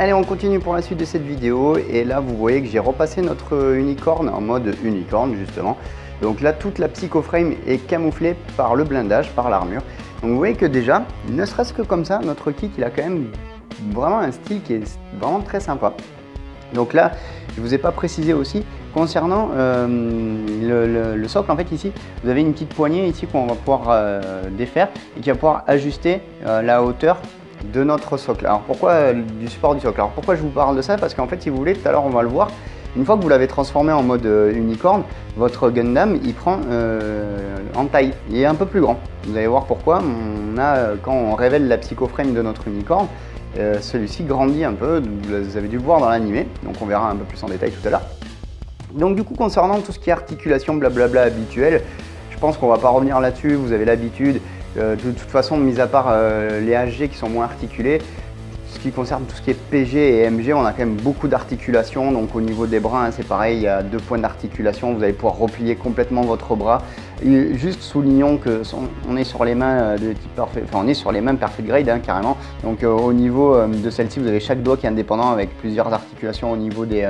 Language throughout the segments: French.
Allez, on continue pour la suite de cette vidéo et là vous voyez que j'ai repassé notre unicorn en mode unicorn justement. Donc là toute la psychoframe est camouflée par le blindage, par l'armure. Donc vous voyez que déjà, ne serait-ce que comme ça, notre kit il a quand même vraiment un style qui est vraiment très sympa. Donc là, je ne vous ai pas précisé aussi, concernant le socle, en fait ici, vous avez une petite poignée ici qu'on va pouvoir défaire et qui va pouvoir ajuster la hauteur de notre socle. Alors pourquoi du support du socle? Alors pourquoi je vous parle de ça? Parce qu'en fait, si vous voulez, tout à l'heure on va le voir, une fois que vous l'avez transformé en mode unicorn, votre Gundam il prend en taille, il est un peu plus grand. Vous allez voir pourquoi. Quand on révèle la psychoframe de notre unicorn, celui-ci grandit un peu, vous avez dû le voir dans l'animé, donc on verra un peu plus en détail tout à l'heure. Donc du coup, concernant tout ce qui est articulation blablabla habituel, je pense qu'on va pas revenir là-dessus, vous avez l'habitude. De toute façon, mis à part les HG qui sont moins articulés, ce qui concerne tout ce qui est PG et MG, on a quand même beaucoup d'articulation. Donc au niveau des bras, hein, c'est pareil, il y a 2 points d'articulation, vous allez pouvoir replier complètement votre bras. Et juste soulignons que on est sur les mains de type parfait, enfin on est sur les mains perfect grade hein, carrément. Donc au niveau de celle-ci, vous avez chaque doigt qui est indépendant avec plusieurs articulations au niveau des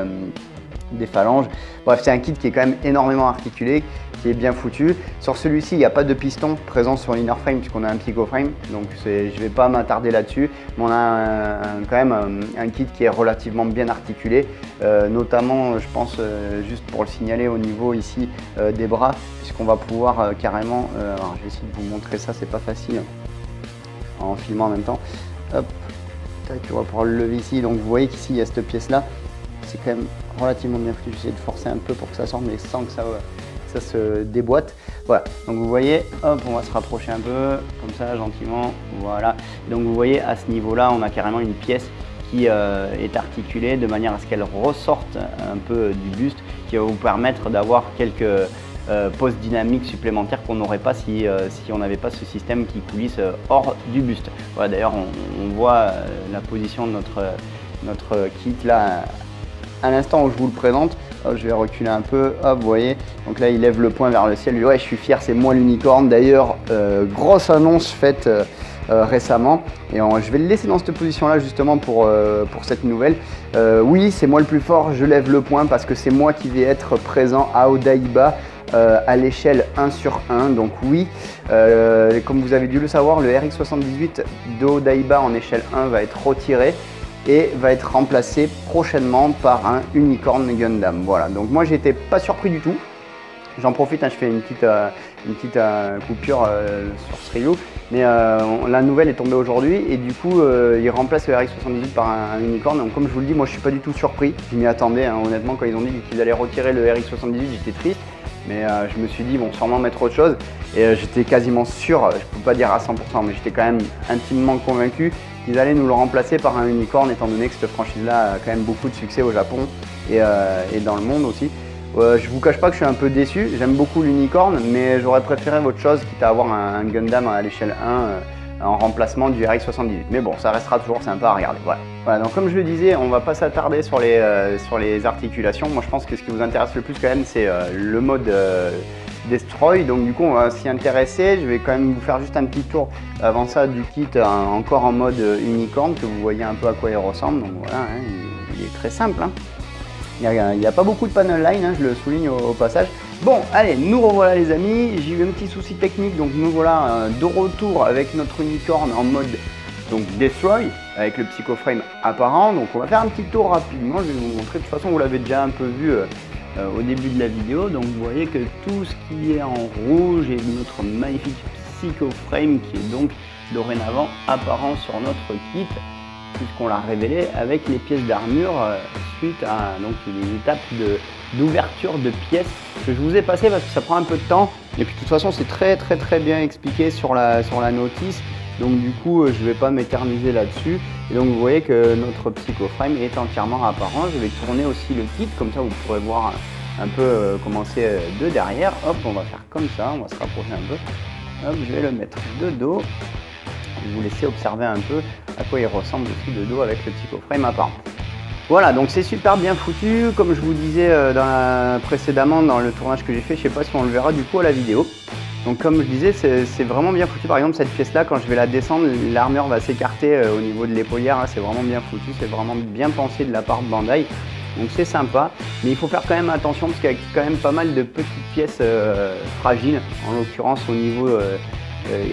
phalanges. Bref, c'est un kit qui est quand même énormément articulé, qui est bien foutu. Sur celui-ci, il n'y a pas de piston présent sur l'inner frame puisqu'on a un psychoframe, donc je ne vais pas m'attarder là-dessus. Mais on a quand même un kit qui est relativement bien articulé, notamment, je pense, juste pour le signaler au niveau ici des bras, puisqu'on va pouvoir carrément, alors je vais essayer de vous montrer ça, c'est pas facile en filmant en même temps. Hop, tac, on va pouvoir le lever ici. Donc vous voyez qu'ici il y a cette pièce-là. C'est quand même relativement bien foutu. J'essaie de forcer un peu pour que ça sorte, mais sans que ça se déboîte. Voilà, donc vous voyez, hop, on va se rapprocher un peu, comme ça, gentiment, voilà. Donc vous voyez, à ce niveau-là, on a carrément une pièce qui est articulée de manière à ce qu'elle ressorte un peu du buste, qui va vous permettre d'avoir quelques poses dynamiques supplémentaires qu'on n'aurait pas si on n'avait pas ce système qui coulisse hors du buste. Voilà, d'ailleurs, on voit la position de notre kit là, à l'instant où je vous le présente. Hop, je vais reculer un peu, hop, vous voyez, donc là il lève le poing vers le ciel, ouais je suis fier, c'est moi l'unicorn. D'ailleurs, grosse annonce faite récemment, et je vais le laisser dans cette position là justement pour cette nouvelle. Oui, c'est moi le plus fort, je lève le poing parce que c'est moi qui vais être présent à Odaiba à l'échelle 1/1, donc oui, comme vous avez dû le savoir, le RX78 de Odaiba en échelle 1 va être retiré et va être remplacé prochainement par un Unicorn Gundam. Voilà, donc moi j'étais pas surpris du tout. J'en profite, hein, je fais une petite coupure sur ce review, mais la nouvelle est tombée aujourd'hui et du coup il remplace le RX78 par un Unicorn. Donc comme je vous le dis, moi je suis pas du tout surpris, je m'y attendais hein, honnêtement. Quand ils ont dit qu'ils allaient retirer le RX78, j'étais triste, mais je me suis dit bon, sûrement mettre autre chose, et j'étais quasiment sûr, je peux pas dire à 100%, mais j'étais quand même intimement convaincu qu'ils allaient nous le remplacer par un Unicorn, étant donné que cette franchise-là a quand même beaucoup de succès au Japon et dans le monde aussi. Je vous cache pas que je suis un peu déçu, j'aime beaucoup l'Unicorn, mais j'aurais préféré autre chose, quitte à avoir un Gundam à l'échelle 1 en remplacement du RX78. Mais bon, ça restera toujours sympa à regarder. Voilà, donc comme je le disais, on va pas s'attarder sur les articulations. Moi je pense que ce qui vous intéresse le plus quand même, c'est le mode Destroy. Donc du coup on va s'y intéresser. Je vais quand même vous faire juste un petit tour avant ça du kit encore en mode unicorn, que vous voyez un peu à quoi il ressemble. Donc voilà, hein, il est très simple hein. Il n'y a pas beaucoup de panel line, hein, je le souligne au passage. Bon, allez, nous revoilà les amis. J'ai eu un petit souci technique, donc nous voilà de retour avec notre unicorn en mode donc Destroy, avec le psychoframe apparent. Donc on va faire un petit tour rapidement, je vais vous montrer. De toute façon, vous l'avez déjà un peu vu au début de la vidéo. Donc vous voyez que tout ce qui est en rouge est notre magnifique psychoframe qui est donc dorénavant apparent sur notre kit, puisqu'on l'a révélé avec les pièces d'armure suite à donc, les étapes d'ouverture de pièces que je vous ai passé parce que ça prend un peu de temps. Et puis de toute façon, c'est très bien expliqué sur la notice. Donc du coup, je ne vais pas m'éterniser là-dessus. Et donc vous voyez que notre psychoframe est entièrement apparent. Je vais tourner aussi le kit, comme ça vous pourrez voir un peu comment c'est de derrière. Hop, on va faire comme ça, on va se rapprocher un peu. Hop, je vais le mettre de dos. Vous laisser observer un peu à quoi il ressemble aussi de dos avec le psychoframe apparent. Voilà, donc c'est super bien foutu, comme je vous disais précédemment dans le tournage que j'ai fait. Je sais pas si on le verra du coup à la vidéo. Donc comme je disais, c'est vraiment bien foutu. Par exemple, cette pièce-là, quand je vais la descendre, l'armure va s'écarter au niveau de l'épaulière. C'est vraiment bien foutu, c'est vraiment bien pensé de la part de Bandai. Donc c'est sympa, mais il faut faire quand même attention parce qu'il y a quand même pas mal de petites pièces fragiles, en l'occurrence au niveau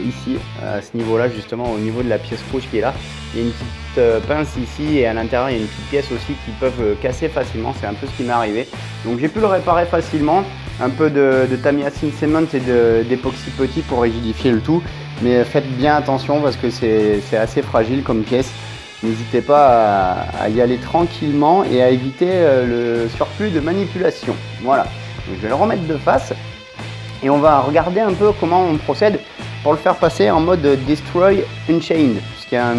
ici, à ce niveau-là justement, au niveau de la pièce rouge qui est là. Il y a une petite pince ici et à l'intérieur il y a une petite pièce aussi qui peuvent casser facilement, c'est un peu ce qui m'est arrivé. Donc j'ai pu le réparer facilement, un peu de Tamiya Cement et d'époxy petit pour rigidifier le tout, mais faites bien attention parce que c'est assez fragile comme pièce. N'hésitez pas à y aller tranquillement et à éviter le surplus de manipulation. Voilà, donc, je vais le remettre de face et on va regarder un peu comment on procède pour le faire passer en mode Destroy Unchained. Puisqu'il y a un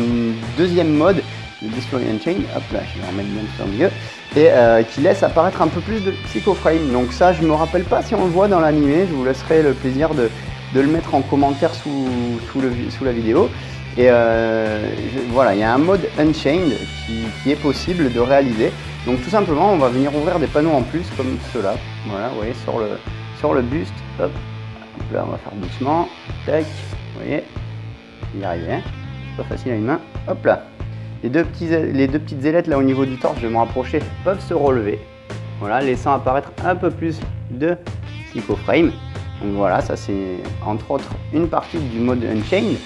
deuxième mode, le Destroy Unchained, hop là, je vais le remettre bien sur le milieu, et qui laisse apparaître un peu plus de Psychoframe. Donc ça, je ne me rappelle pas si on le voit dans l'animé, je vous laisserai le plaisir de le mettre en commentaire sous la vidéo. Et voilà, il y a un mode Unchained qui est possible de réaliser. Donc tout simplement, on va venir ouvrir des panneaux en plus comme ceux-là. Voilà, vous voyez, sur le buste. Hop, là, on va faire doucement. Tac, vous voyez, y arriver. Hein, c'est pas facile à une main. Hop là. Les deux petites ailettes là au niveau du torse, je vais me rapprocher, peuvent se relever. Voilà, laissant apparaître un peu plus de Psychoframe. Donc voilà, ça c'est entre autres une partie du mode Unchained.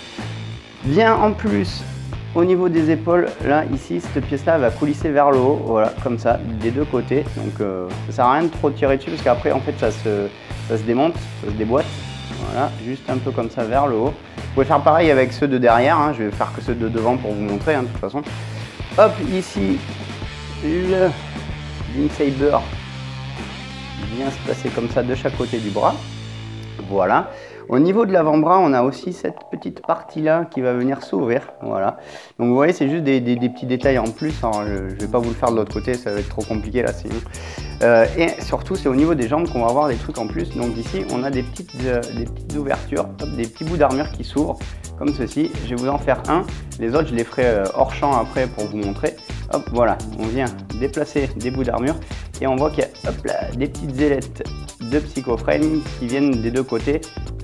Bien en plus, au niveau des épaules, là, ici, cette pièce-là va coulisser vers le haut, voilà, comme ça, des deux côtés. Donc, ça sert à rien de trop tirer dessus parce qu'après, en fait, ça se démonte, ça se déboîte. Voilà, juste un peu comme ça vers le haut. Vous pouvez faire pareil avec ceux de derrière, hein. Je vais faire que ceux de devant pour vous montrer, hein, de toute façon. Hop, ici, le Beam Saber vient se placer comme ça de chaque côté du bras. Voilà. Au niveau de l'avant-bras, on a aussi cette petite partie-là qui va venir s'ouvrir. Voilà. Donc vous voyez, c'est juste des petits détails en plus. Alors, je ne vais pas vous le faire de l'autre côté, ça va être trop compliqué là sinon. Et surtout, c'est au niveau des jambes qu'on va avoir des trucs en plus. Donc ici, on a des petites ouvertures, hop, des petits bouts d'armure qui s'ouvrent comme ceci. Je vais vous en faire un. Les autres, je les ferai hors champ après pour vous montrer. Hop, voilà, on vient déplacer des bouts d'armure et on voit qu'il y a hop là, des petites ailettes de Psychoframe qui viennent des deux côtés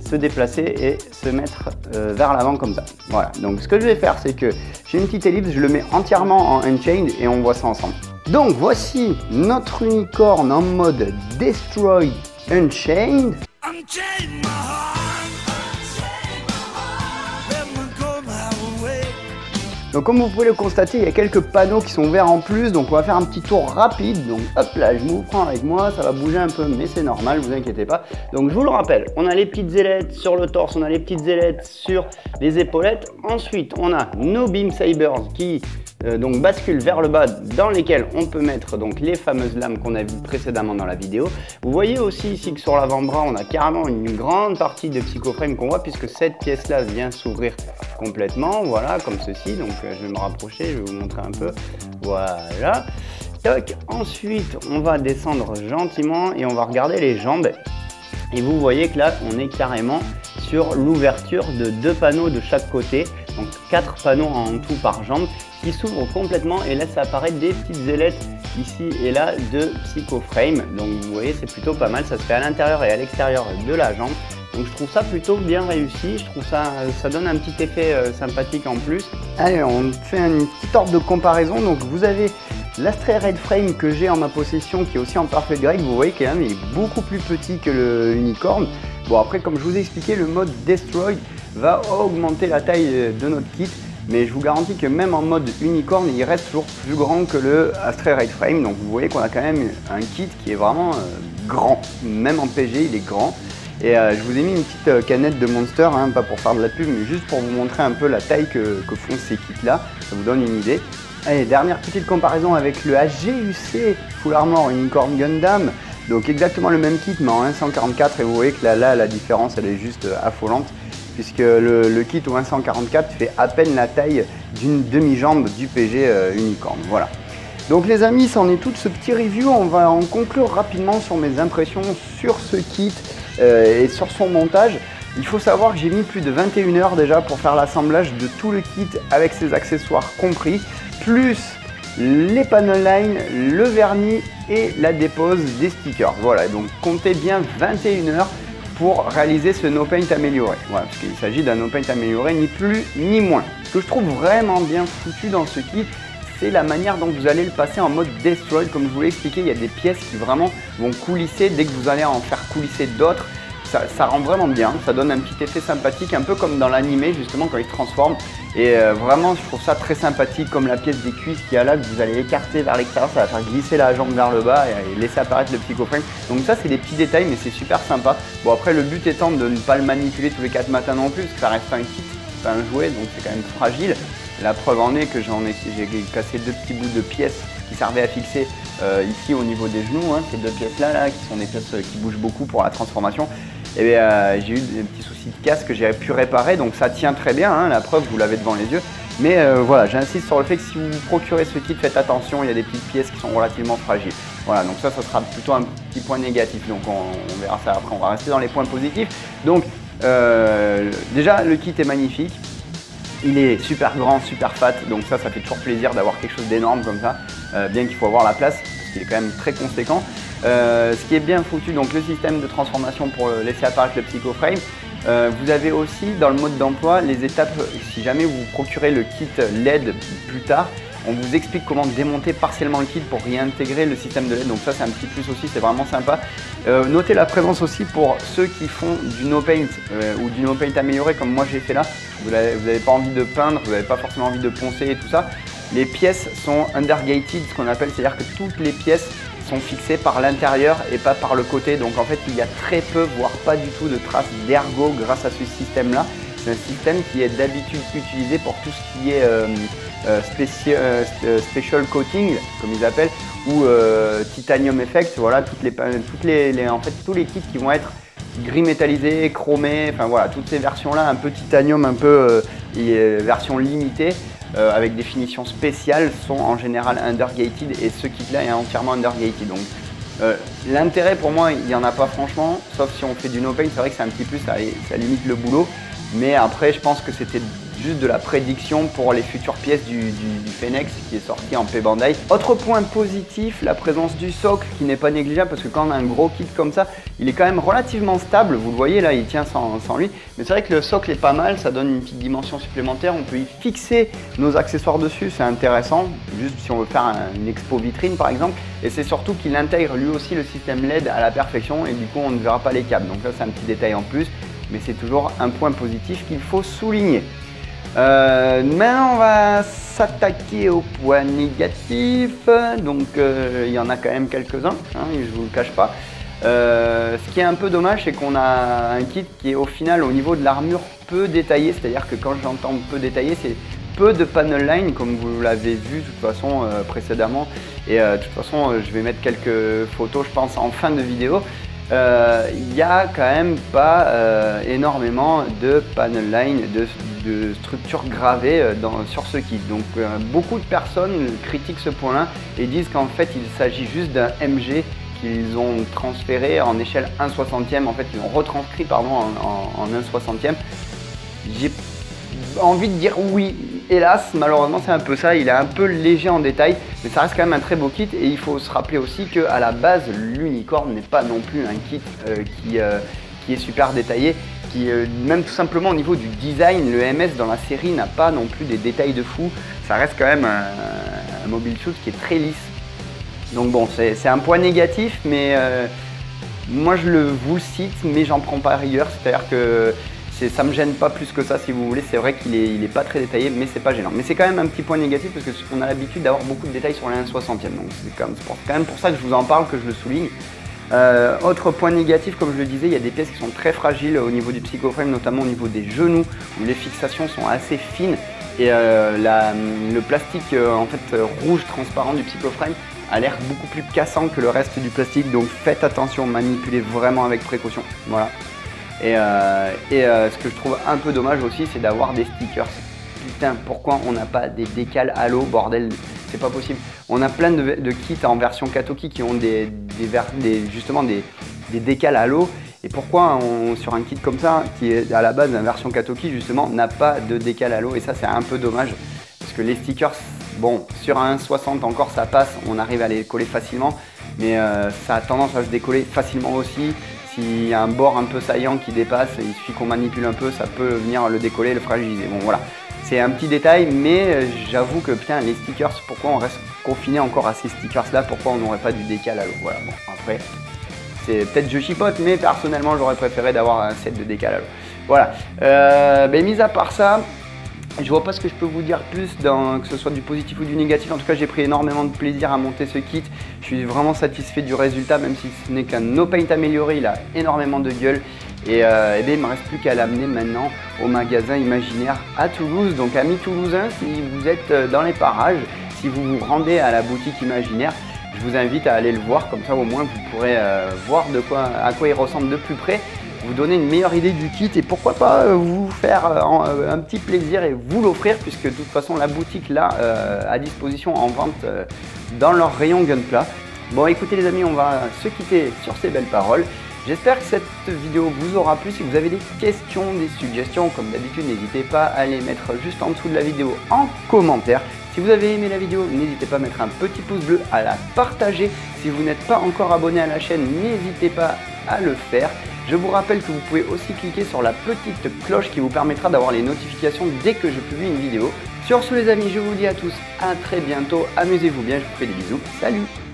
se déplacer et se mettre vers l'avant comme ça. Voilà, donc ce que je vais faire, c'est que j'ai une petite ellipse, je le mets entièrement en Unchained et on voit ça ensemble. Donc voici notre unicorne en mode Destroy Unchained. Donc comme vous pouvez le constater, il y a quelques panneaux qui sont ouverts en plus, donc on va faire un petit tour rapide. Donc hop là, je vous prends avec moi, ça va bouger un peu, mais c'est normal, vous inquiétez pas. Donc je vous le rappelle, on a les petites ailettes sur le torse, on a les petites ailettes sur les épaulettes. Ensuite, on a nos Beam Sabers qui donc basculent vers le bas, dans lesquels on peut mettre donc les fameuses lames qu'on a vues précédemment dans la vidéo. Vous voyez aussi ici que sur l'avant-bras, on a carrément une grande partie de Psychoframe qu'on voit, puisque cette pièce-là vient s'ouvrir complètement, voilà, comme ceci. Donc je vais me rapprocher, je vais vous montrer un peu, voilà. Toc. Ensuite, on va descendre gentiment et on va regarder les jambes. Et vous voyez que là, on est carrément sur l'ouverture de 2 panneaux de chaque côté, donc 4 panneaux en tout par jambe qui s'ouvrent complètement et laissent apparaître des petites ailettes ici et là de Psychoframe. Donc vous voyez, c'est plutôt pas mal, ça se fait à l'intérieur et à l'extérieur de la jambe. Donc je trouve ça plutôt bien réussi, je trouve ça donne un petit effet sympathique en plus. Allez, on fait une petite ordre de comparaison. Donc vous avez l'Astray Red Frame que j'ai en ma possession qui est aussi en Perfect Grade. Vous voyez quand même il est beaucoup plus petit que le Unicorn. Bon après, comme je vous ai expliqué, le mode Destroy va augmenter la taille de notre kit. Mais je vous garantis que même en mode Unicorn, il reste toujours plus grand que le Astray Red Frame. Donc vous voyez qu'on a quand même un kit qui est vraiment grand. Même en PG, il est grand. Et je vous ai mis une petite canette de Monster, hein, pas pour faire de la pub, mais juste pour vous montrer un peu la taille que font ces kits-là. Ça vous donne une idée. Allez, dernière petite comparaison avec le HGUC Full Armor Unicorn Gundam. Donc exactement le même kit, mais en 1.144. Et vous voyez que là, la différence, elle est juste affolante. Puisque le kit au 1.144 fait à peine la taille d'une demi-jambe du PG Unicorn. Voilà. Donc les amis, c'en est tout de ce petit review. On va en conclure rapidement sur mes impressions sur ce kit et sur son montage. Il faut savoir que j'ai mis plus de 21 heures déjà pour faire l'assemblage de tout le kit avec ses accessoires compris, plus les panel lines, le vernis et la dépose des stickers. Voilà, donc comptez bien 21 heures pour réaliser ce no paint amélioré. Voilà, parce qu'il s'agit d'un no paint amélioré, ni plus ni moins. Ce que je trouve vraiment bien foutu dans ce kit, c'est la manière dont vous allez le passer en mode destroy. Comme je vous l'ai expliqué, il y a des pièces qui vraiment vont coulisser dès que vous allez en faire coulisser d'autres. Ça rend vraiment bien, ça donne un petit effet sympathique, un peu comme dans l'animé justement quand il se transforme. Et vraiment je trouve ça très sympathique, comme la pièce des cuisses qu'il y a là, que vous allez écarter vers l'extérieur, ça va faire glisser la jambe vers le bas et laisser apparaître le psychoframe. Donc ça c'est des petits détails mais c'est super sympa. Bon après le but étant de ne pas le manipuler tous les 4 matins non plus, parce que ça reste un kit, c'est pas un jouet, donc c'est quand même fragile. La preuve en est que j'ai cassé 2 petits bouts de pièces qui servaient à fixer ici au niveau des genoux, hein, ces 2 pièces là qui sont des pièces qui bougent beaucoup pour la transformation. Et j'ai eu des petits soucis de casse que j'ai pu réparer, donc ça tient très bien, hein, la preuve vous l'avez devant les yeux. Mais voilà, j'insiste sur le fait que si vous procurez ce kit, faites attention, il y a des petites pièces qui sont relativement fragiles. Voilà, donc ça sera plutôt un petit point négatif, donc on verra ça après, on va rester dans les points positifs. Donc déjà le kit est magnifique. Il est super grand, super fat, donc ça fait toujours plaisir d'avoir quelque chose d'énorme comme ça, bien qu'il faut avoir la place, parce qu'il est quand même très conséquent. Ce qui est bien foutu, donc le système de transformation pour laisser apparaître le psychoframe. Vous avez aussi dans le mode d'emploi les étapes, si jamais vous procurez le kit LED plus tard, on vous explique comment démonter partiellement le kit pour réintégrer le système de LED, donc ça c'est un petit plus aussi, c'est vraiment sympa. Notez la présence aussi pour ceux qui font du no paint ou du no paint amélioré comme moi j'ai fait là. Vous n'avez pas envie de peindre, vous n'avez pas forcément envie de poncer et tout ça. Les pièces sont undergated, ce qu'on appelle, c'est-à-dire que toutes les pièces sont fixées par l'intérieur et pas par le côté. Donc en fait, il y a très peu, voire pas du tout de traces d'ergot grâce à ce système-là. C'est un système qui est d'habitude utilisé pour tout ce qui est special coating, comme ils appellent, ou titanium effect. Voilà, en fait, tous les kits qui vont être gris métallisé, chromé, enfin voilà, toutes ces versions-là, un peu titanium, un peu version limitée, avec des finitions spéciales, sont en général undergated et ce kit-là est entièrement undergated. Donc l'intérêt pour moi, il n'y en a pas franchement, sauf si on fait du no paint, c'est vrai que c'est un petit plus, ça limite le boulot. Mais après, je pense que c'était juste de la prédiction pour les futures pièces du Phénix qui est sorti en P-Bandai. Autre point positif, la présence du socle qui n'est pas négligeable parce que quand on a un gros kit comme ça, il est quand même relativement stable. Vous le voyez là, il tient sans lui. Mais c'est vrai que le socle est pas mal, ça donne une petite dimension supplémentaire. On peut y fixer nos accessoires dessus, c'est intéressant. Juste si on veut faire une expo vitrine par exemple. Et c'est surtout qu'il intègre lui aussi le système LED à la perfection et du coup on ne verra pas les câbles. Donc ça c'est un petit détail en plus. Mais c'est toujours un point positif qu'il faut souligner. Maintenant, on va s'attaquer aux points négatifs. Donc, il y en a quand même quelques-uns, hein, je ne vous le cache pas. Ce qui est un peu dommage, c'est qu'on a un kit qui est au final, au niveau de l'armure, peu détaillé. C'est-à-dire que quand j'entends peu détaillé, c'est peu de panel line, comme vous l'avez vu de toute façon précédemment. Et de toute façon, je vais mettre quelques photos, je pense, en fin de vidéo. Il n'y a quand même pas énormément de panel line, de structures gravées sur ce kit. Donc beaucoup de personnes critiquent ce point-là et disent qu'en fait il s'agit juste d'un MG qu'ils ont transféré en échelle 1/60e, en fait ils ont retranscrit pardon, en 1/60e. J'ai envie de dire oui, hélas, malheureusement c'est un peu ça, il est un peu léger en détail, mais ça reste quand même un très beau kit et il faut se rappeler aussi qu'à la base l'unicorne n'est pas non plus un kit qui est super détaillé, même tout simplement au niveau du design, le MS dans la série n'a pas non plus des détails de fou, ça reste quand même un mobile suit qui est très lisse. Donc bon, c'est un point négatif, mais moi je vous le cite, mais j'en prends pas rigueur, c'est-à-dire que ça me gêne pas plus que ça si vous voulez, c'est vrai qu'il est pas très détaillé mais c'est pas gênant. Mais c'est quand même un petit point négatif parce qu'on a l'habitude d'avoir beaucoup de détails sur la 1/60e, donc c'est quand même pour ça que je vous en parle, que je le souligne. Autre point négatif, comme je le disais, il y a des pièces qui sont très fragiles au niveau du psychoframe, notamment au niveau des genoux où les fixations sont assez fines et le plastique en fait rouge transparent du psychoframe a l'air beaucoup plus cassant que le reste du plastique, donc faites attention, manipulez vraiment avec précaution. Voilà. Et ce que je trouve un peu dommage aussi, c'est d'avoir des stickers. Putain, pourquoi on n'a pas des décals halo, bordel, c'est pas possible. On a plein de kits en version Katoki qui ont justement des décals halo. Et pourquoi sur un kit comme ça, qui est à la base d'une version Katoki justement, n'a pas de décal halo. Et ça c'est un peu dommage, parce que les stickers, bon, sur un 1/60 encore ça passe, on arrive à les coller facilement. Mais ça a tendance à se décoller facilement aussi. s'il y a un bord un peu saillant qui dépasse, il suffit qu'on manipule un peu, ça peut venir le décoller, le fragiliser. Bon voilà, c'est un petit détail, mais j'avoue que putain, les stickers, pourquoi on reste confiné encore à ces stickers là, pourquoi on n'aurait pas du décal à l'eau? Voilà, bon après, c'est peut-être je chipote, mais personnellement j'aurais préféré d'avoir un set de décal à l'eau. Voilà, mis à part ça, je vois pas ce que je peux vous dire plus, que ce soit du positif ou du négatif. En tout cas, j'ai pris énormément de plaisir à monter ce kit. Je suis vraiment satisfait du résultat, même si ce n'est qu'un no paint amélioré. Il a énormément de gueule. Et il ne me reste plus qu'à l'amener maintenant au magasin Imaginaire à Toulouse. Donc amis toulousains, si vous êtes dans les parages, si vous vous rendez à la boutique Imaginaire, je vous invite à aller le voir. Comme ça, au moins, vous pourrez voir à quoi il ressemble de plus près. Vous donner une meilleure idée du kit et pourquoi pas vous faire un petit plaisir et vous l'offrir, puisque de toute façon la boutique là à disposition en vente dans leur rayon Gunpla. Bon écoutez les amis, on va se quitter sur ces belles paroles. J'espère que cette vidéo vous aura plu. Si vous avez des questions, des suggestions, comme d'habitude, n'hésitez pas à les mettre juste en dessous de la vidéo en commentaire. Si vous avez aimé la vidéo, n'hésitez pas à mettre un petit pouce bleu, à la partager. Si vous n'êtes pas encore abonné à la chaîne, n'hésitez pas à le faire. Je vous rappelle que vous pouvez aussi cliquer sur la petite cloche qui vous permettra d'avoir les notifications dès que je publie une vidéo. Sur ce les amis, je vous dis à tous à très bientôt. Amusez-vous bien, je vous fais des bisous. Salut!